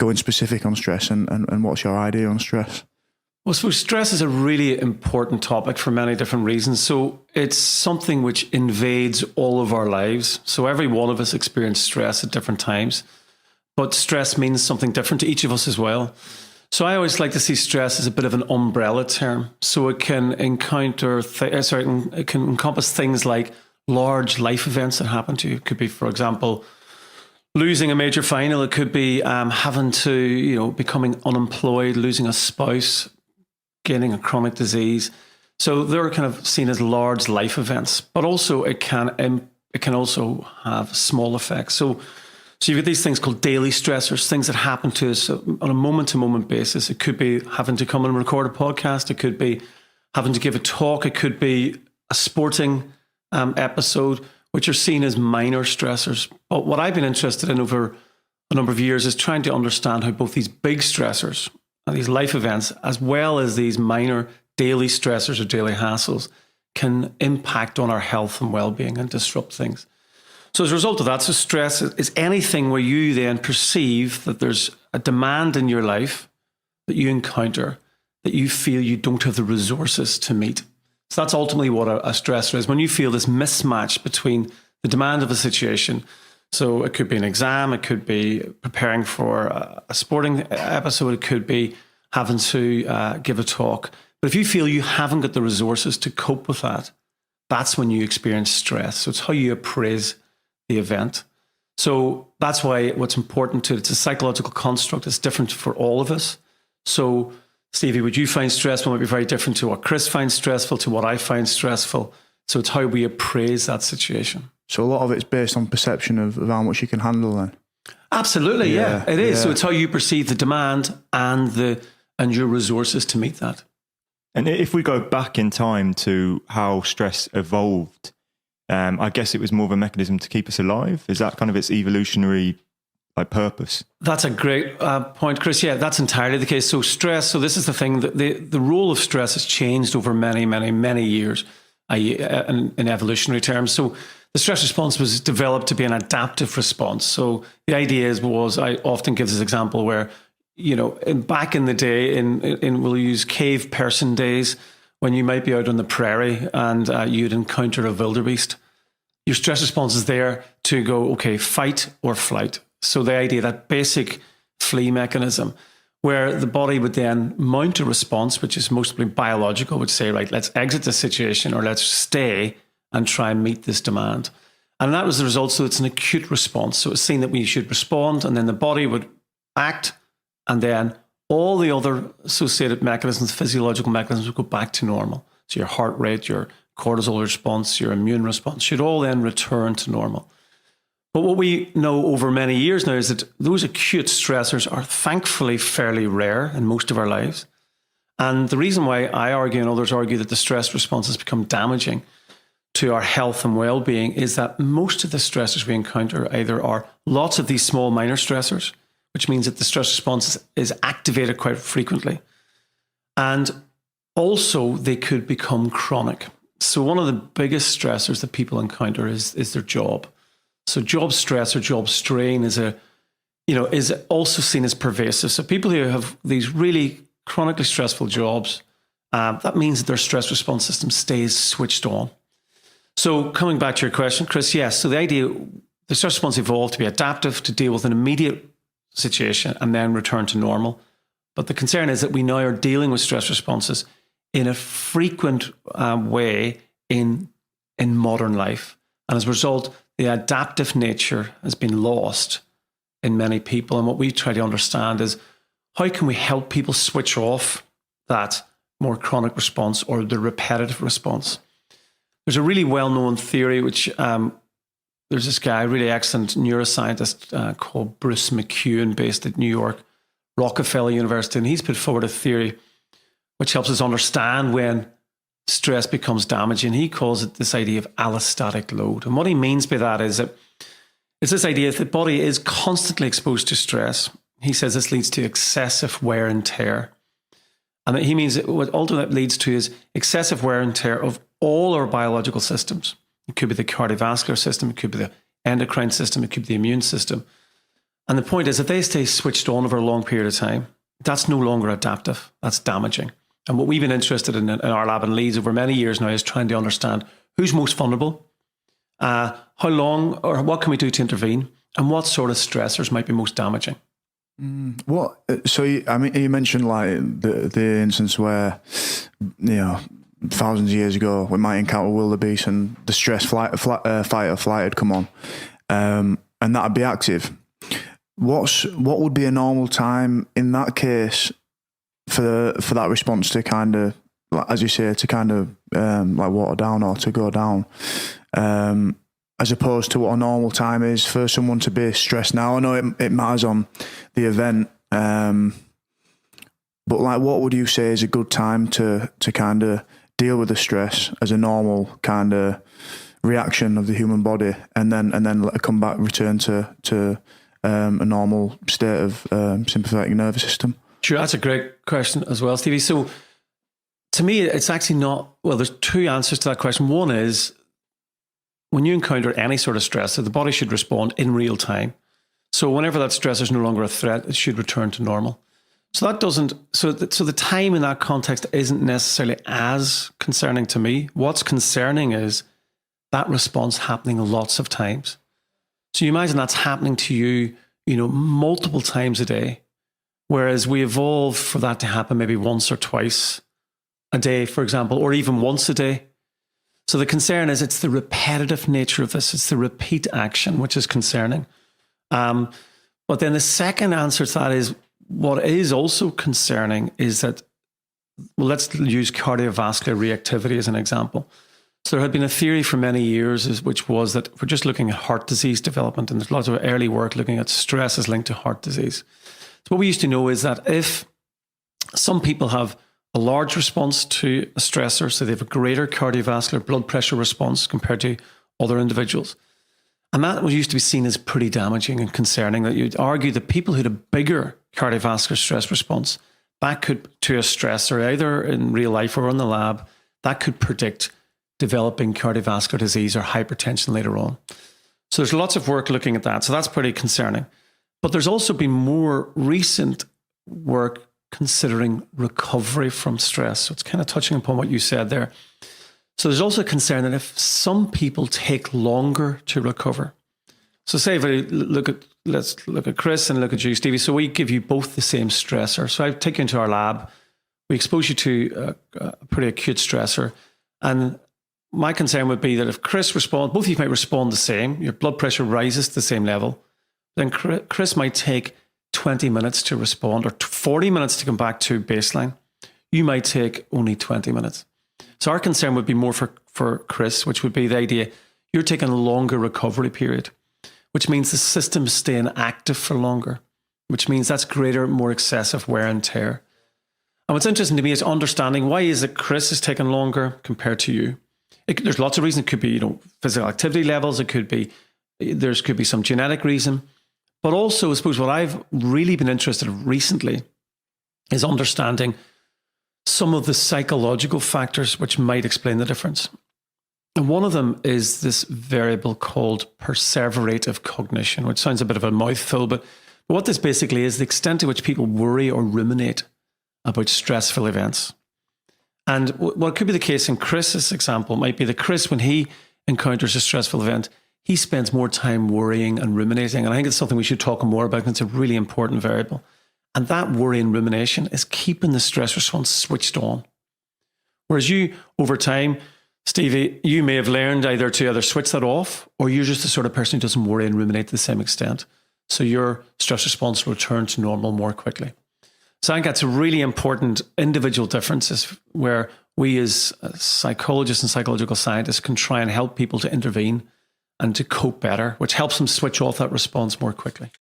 going specific on stress and what's your idea on stress? Well, I suppose stress is a really important topic for many different reasons. So it's something which invades all of our lives. So every one of us experience stress at different times, but stress means something different to each of us as well. So I always like to see stress as a bit of an umbrella term. So it can it can encompass things like large life events that happen to you. It could be, for example, losing a major final. It could be having to, becoming unemployed, losing a spouse, getting a chronic disease. So they're kind of seen as large life events, but also it can also have small effects. So you've got these things called daily stressors, things that happen to us on a moment-to-moment basis. It could be having to come and record a podcast. It could be having to give a talk. It could be a sporting episode, which are seen as minor stressors. But what I've been interested in over a number of years is trying to understand how both these big stressors and these life events, as well as these minor daily stressors or daily hassles, can impact on our health and well-being and disrupt things. So as a result of that, so stress is anything where you then perceive that there's a demand in your life that you encounter that you feel you don't have the resources to meet. So that's ultimately what a stressor is. When you feel this mismatch between the demand of a situation, so it could be an exam, it could be preparing for a sporting episode, it could be having to give a talk. But if you feel you haven't got the resources to cope with that, that's when you experience stress. So it's how you appraise the event. So that's why what's important to it, it's a psychological construct. It's different for all of us. So Stevie, would you find stressful might be very different to what Chris finds stressful, to what I find stressful. So it's how we appraise that situation. So a lot of it's based on perception of how much you can handle then. Absolutely, yeah it is. Yeah. So it's how you perceive the demand and your resources to meet that. And if we go back in time to how stress evolved, I guess it was more of a mechanism to keep us alive. Is that kind of its evolutionary purpose? That's a great point, Chris. Yeah, that's entirely the case. So stress, so this is the thing, that the role of stress has changed over many, many, many years in evolutionary terms. So the stress response was developed to be an adaptive response. So the idea was, I often give this example where, back in the day, we'll use cave person days, when you might be out on the prairie and you'd encounter a wildebeest, your stress response is there to go, okay, fight or flight. So the idea, that basic flee mechanism, where the body would then mount a response, which is mostly biological, would say, right, let's exit the situation or let's stay and try and meet this demand. And that was the result. So it's an acute response. So it's seen that we should respond, and then the body would act, and then all the other associated mechanisms, physiological mechanisms, would go back to normal. So your heart rate, your cortisol response, your immune response should all then return to normal. But what we know over many years now is that those acute stressors are thankfully fairly rare in most of our lives. And the reason why I argue and others argue that the stress response has become damaging to our health and well-being is that most of the stressors we encounter either are lots of these small minor stressors, which means that the stress response is activated quite frequently. And also they could become chronic. So one of the biggest stressors that people encounter is their job. So job stress or job strain is also seen as pervasive. So people who have these really chronically stressful jobs, that means that their stress response system stays switched on. So coming back to your question, Chris, yes. So the idea, the stress response evolved to be adaptive, to deal with an immediate situation and then return to normal. But the concern is that we now are dealing with stress responses in a frequent way in modern life. And as a result, the adaptive nature has been lost in many people. And what we try to understand is, how can we help people switch off that more chronic response or the repetitive response? There's a really well-known theory, which there's this guy, really excellent neuroscientist called Bruce McEwen, based at New York, Rockefeller University. And he's put forward a theory which helps us understand when stress becomes damaging. He calls it this idea of allostatic load. And what he means by that is that it's this idea that the body is constantly exposed to stress. He says this leads to excessive wear and tear. And he means that what ultimately leads to is excessive wear and tear of all our biological systems. It could be the cardiovascular system, it could be the endocrine system, it could be the immune system. And the point is, if they stay switched on over a long period of time, that's no longer adaptive. That's damaging. And what we've been interested in our lab in Leeds over many years now is trying to understand who's most vulnerable, how long, or what can we do to intervene, and what sort of stressors might be most damaging. What? So you mentioned like the instance where, thousands of years ago we might encounter wildebeest and the stress fight or flight had come on, and that'd be active. What would be a normal time in that case for that response to kind of, as you say, to kind of like water down or to go down, as opposed to what a normal time is for someone to be stressed now? I know it matters on the event, but like, what would you say is a good time to kind of deal with the stress as a normal kind of reaction of the human body, and then let it come back, return to a normal state of sympathetic nervous system? Sure, that's a great question as well, Stevie. So to me, it's actually not, well, there's two answers to that question. One is, when you encounter any sort of stress, the body should respond in real time. So whenever that stress is no longer a threat, it should return to normal. So that doesn't, so the time in that context isn't necessarily as concerning to me. What's concerning is that response happening lots of times. So you imagine that's happening to you, multiple times a day, whereas we evolved for that to happen maybe once or twice a day, for example, or even once a day. So the concern is it's the repetitive nature of this. It's the repeat action, which is concerning. But then the second answer to that is, what is also concerning is that, well, let's use cardiovascular reactivity as an example. So there had been a theory for many years, which was that we're just looking at heart disease development, and there's lots of early work looking at stress as linked to heart disease. So what we used to know is that if some people have a large response to a stressor, so they have a greater cardiovascular blood pressure response compared to other individuals, and that was used to be seen as pretty damaging and concerning, that you'd argue that people who had a bigger cardiovascular stress response, that could, to a stressor, either in real life or in the lab, that could predict developing cardiovascular disease or hypertension later on. So there's lots of work looking at that. So that's pretty concerning. But there's also been more recent work considering recovery from stress. So it's kind of touching upon what you said there. So there's also a concern that if some people take longer to recover. So say if let's look at Chris and look at you, Stevie. So we give you both the same stressor. So I take you into our lab. We expose you to a pretty acute stressor. And my concern would be that if Chris responds, both of you might respond the same. Your blood pressure rises to the same level. Then Chris might take 20 minutes to respond, or 40 minutes to come back to baseline. You might take only 20 minutes. So our concern would be more for Chris, which would be the idea you're taking a longer recovery period, which means the system's staying active for longer, which means that's greater, more excessive wear and tear. And what's interesting to me is understanding, why is it Chris is taking longer compared to you? There's lots of reasons. It could be, physical activity levels. It could be, there could be some genetic reason. But also, I suppose what I've really been interested in recently is understanding some of the psychological factors which might explain the difference. And one of them is this variable called perseverative cognition, which sounds a bit of a mouthful, but what this basically is the extent to which people worry or ruminate about stressful events. And what could be the case in Chris's example might be that Chris, when he encounters a stressful event, he spends more time worrying and ruminating. And I think it's something we should talk more about, because it's a really important variable. And that worry and rumination is keeping the stress response switched on. Whereas you, over time, Stevie, you may have learned either to switch that off, or you're just the sort of person who doesn't worry and ruminate to the same extent. So your stress response will return to normal more quickly. So I think that's a really important individual differences where we as psychologists and psychological scientists can try and help people to intervene and to cope better, which helps them switch off that response more quickly.